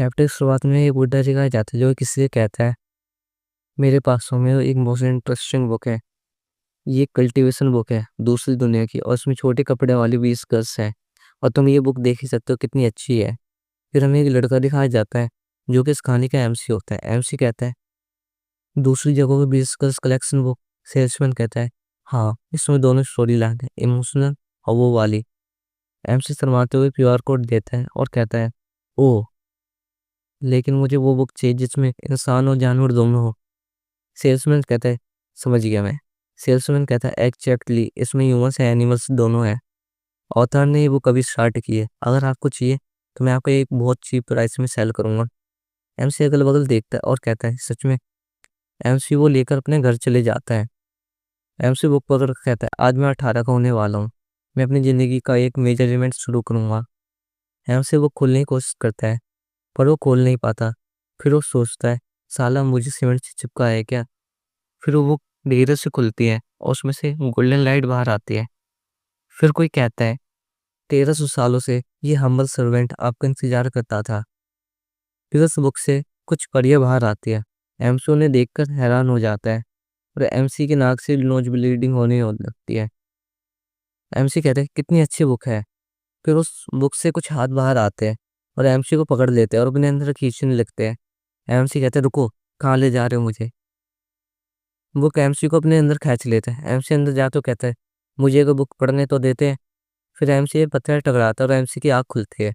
Chapter की शुरुआत में एक बुड्ढा दिखाया जाता है जो किसी से कहता है, मेरे पास में एक मोस्ट इंटरेस्टिंग बुक है। ये कल्टीवेशन बुक है दूसरी दुनिया की, और उसमें छोटे कपड़े वाली 20 गर्ल्स है, और तुम ये बुक देख ही सकते हो कितनी अच्छी है। फिर हमें एक लड़का दिखाया जाता है जो कि इस कहानी का एमसी होता है। एमसी कहता है, दूसरी जगहों पे 20 गर्ल्स कलेक्शन बुक। सेल्समैन कहता है, हाँ इसमें दोनों स्टोरी लाइन है, इमोशनल और वो वाली। एमसी शर्माते हुए क्यूआर कोड देता है और कहता है, ओ लेकिन मुझे वो बुक चाहिए जिसमें इंसान और जानवर दोनों हो। सेल्समैन कहता है, समझ गया मैं। सेल्समैन कहता है, एग्जैक्टली इसमें ह्यूमंस है एनिमल्स दोनों है। ऑथर ने ये बुक अभी स्टार्ट की है, अगर आपको चाहिए तो मैं आपको एक बहुत चीप प्राइस में सेल करूंगा। एमसी अगल बगल देखता है और कहता है, सच में। एमसी वो लेकर अपने घर चले जाता है। एमसी बुक पकड़ कर कहता है, आज मैं 18 का होने वाला हूँ, मैं अपनी ज़िंदगी का एक मेजर इवेंट शुरू करूंगा। एमसी बुक खोलने की कोशिश करता है पर वो खोल नहीं पाता। फिर वो सोचता है, साला मुझे सीमेंट से चिपका है क्या। फिर वो धीरे से खुलती है और उसमें से गोल्डन लाइट बाहर आती है। फिर कोई कहता है, 1300 सालों से ये हम्बल सर्वेंट आपका इंतजार करता था। फिर उस बुक से कुछ परियां बाहर आती है। एमसी उन्हें देखकर हैरान हो जाता है और एमसी की नाक से नोज ब्लीडिंग होने लगती है। एमसी कहते हैं, कितनी अच्छी बुक है। फिर उस बुक से कुछ हाथ बाहर आते हैं और एमसी को पकड़ लेते हैं और अपने अंदर खींचने लगते हैं। एमसी कहते हैं, रुको, कहाँ ले जा रहे हो मुझे। बुक एमसी को अपने अंदर खींच लेते हैं। एमसी अंदर जा तो कहता है, मुझे को बुक पढ़ने तो देते हैं। फिर एमसी पत्थर टकराता है और एमसी की आँख खुलती है।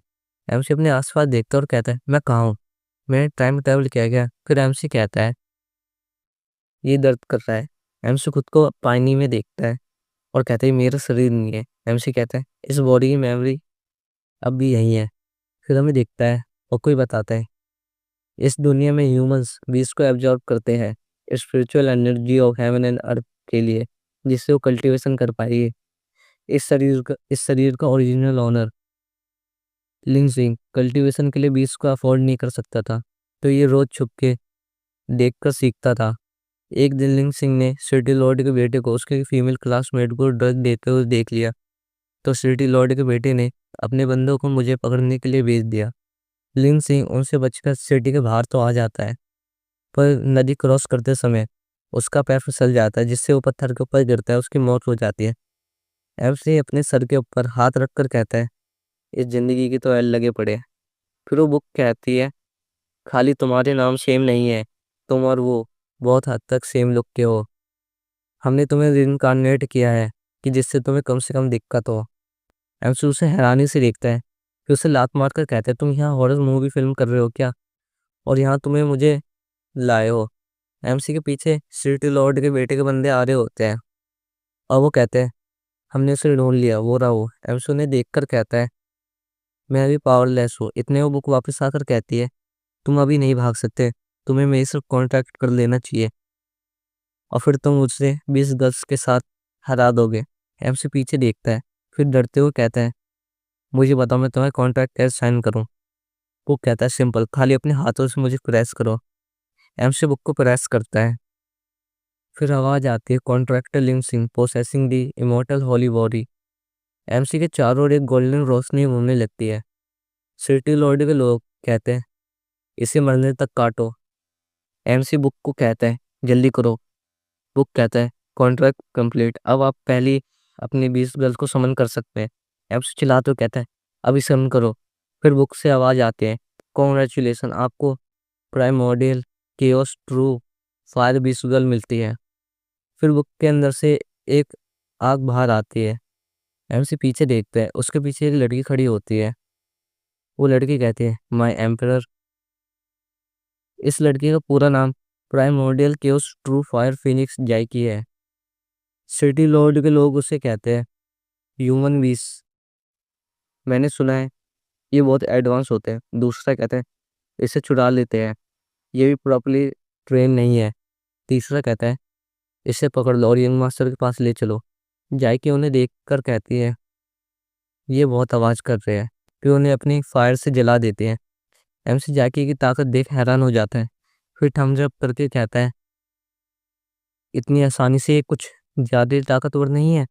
एमसी अपने आसपास देखता है और कहता है, मैं कहाँ हूँ, मैंने टाइम ट्रैवल किया गया। फिर एमसी कहता है, ये दर्द कर रहा है। एमसी खुद को पानी में देखता है और कहता है, मेरा शरीर नहीं है। एमसी कहता है, इस बॉडी की मेमोरी अब भी यही है। फिर हमें देखता है और कोई बताता है, इस दुनिया में ह्यूमंस भी इसको एब्जॉर्ब करते हैं, spiritual energy of heaven and earth के लिए, जिससे वो कल्टीवेशन कर पाएगी। इस शरीर का ओरिजिनल ओनर लिंग सिंह कल्टीवेशन के लिए भी इसको अफोर्ड नहीं कर सकता था, तो ये रोज छुप के देखकर सीखता था। एक दिन लिंग सिंह ने सिटी लॉर्ड के बेटे को उसके फीमेल क्लासमेट को ड्रग देते हुए देख लिया, तो सिटी लॉर्ड के बेटे ने अपने बंदों को मुझे पकड़ने के लिए भेज दिया। लिंग सिंह उनसे बचकर सिटी के बाहर तो आ जाता है, पर नदी क्रॉस करते समय उसका पैर फिसल जाता है, जिससे वो पत्थर के ऊपर गिरता है, उसकी मौत हो जाती है। एमसी अपने सर के ऊपर हाथ रखकर कहता है, इस जिंदगी की तो एल लगे पड़े हैं। फिर वो बुक कहती है, खाली तुम्हारे नाम सेम नहीं है, तुम और वो बहुत हद तक सेम लुक के हो। हमने तुम्हें रिइंकार्नेट किया है कि जिससे तुम्हें कम से कम दिक्कत हो। एमसी उसे हैरानी से देखता है, फिर उसे लात मारकर कहता है, तुम यहाँ हॉरर मूवी फिल्म कर रहे हो क्या, और यहाँ तुम्हें मुझे लाए हो। एमसी के पीछे सिटी लॉर्ड के बेटे के बंदे आ रहे होते हैं और वो कहते हैं, हमने उसे ढूंढ लिया, वो रहा वो। एमसी उन्हें देखकर कहता है, मैं अभी पावरलेस हूँ। इतने वो बुक वापस आकर कहती है, तुम अभी नहीं भाग सकते, तुम्हें मेरे से कॉन्टैक्ट कर लेना चाहिए और फिर तुम मुझसे 20 गर्ल्स के साथ हरा दोगे। एमसी पीछे देखता है, फिर डरते हुए कहता है, मुझे बताओ मैं तुम्हारा कॉन्ट्रैक्ट कैसे साइन करूँ। वो कहता है, सिंपल, खाली अपने हाथों से मुझे प्रेस करो। एमसी बुक को प्रेस करता है, फिर आवाज आती है, कॉन्ट्रैक्टर लिंग सिंह पोसेसिंग दी इमोर्टल होली बॉडी। एमसी के चारों ओर एक गोल्डन रोशनी घूमने लगती है। सिटी लॉर्ड के लोग कहते हैं, इसे मरने तक काटो। एमसी बुक को कहता है, जल्दी करो। बुक कहता है, कॉन्ट्रैक्ट कंप्लीट, अब आप पहली अपनी 20 गर्ल को समन कर सकते हैं। एमसी चिल्लाते हुए कहता है, अभी समन करो। फिर बुक से आवाज आती है, कॉन्ग्रेचुलेसन, आपको primordial chaos true fire 20 girl मिलती है। फिर बुक के अंदर से एक आग बाहर आती है। एमसी पीछे देखते हैं, उसके पीछे एक लड़की खड़ी होती है। वो लड़की कहती है, माय एम्परर। इस लड़की का पूरा नाम primordial chaos true fire phoenix जाइकी है। सिटी लॉर्ड के लोग उसे कहते हैं, ह्यूमन बीस। मैंने सुना है ये बहुत एडवांस होते हैं। दूसरा कहता है, इसे छुड़ा लेते हैं, ये भी प्रॉपर्ली ट्रेन नहीं है। तीसरा कहता है, इसे पकड़ लो और यंग मास्टर के पास ले चलो। जाइकी उन्हें देख कर कहती है, ये बहुत आवाज़ कर रहे हैं। फिर उन्हें अपनी फायर से जला देते हैं। एमसी जाइकी की ताकत देख हैरान हो जाता है, फिर थम्स अप करके कहता है, इतनी आसानी से ये कुछ ज़्यादा ताकतवर नहीं है।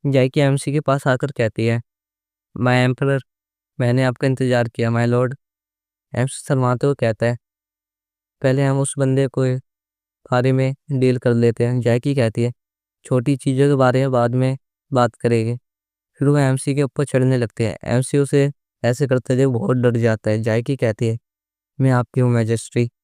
जाइकी एमसी के पास आकर कहती है, माय एम्परर, मैंने आपका इंतज़ार किया माय लॉर्ड। एमसी शर्माते हुए कहता है, पहले हम उस बंदे को बारे में डील कर लेते हैं। जैकी कहती है, छोटी चीज़ों के बारे में बाद में बात करेंगे। फिर वो एमसी के ऊपर चढ़ने लगते हैं। एमसी उसे ऐसे करते हुए बहुत डर जाता है। जैकी कहती है, मैं आपकी हूँ मैजेस्टी।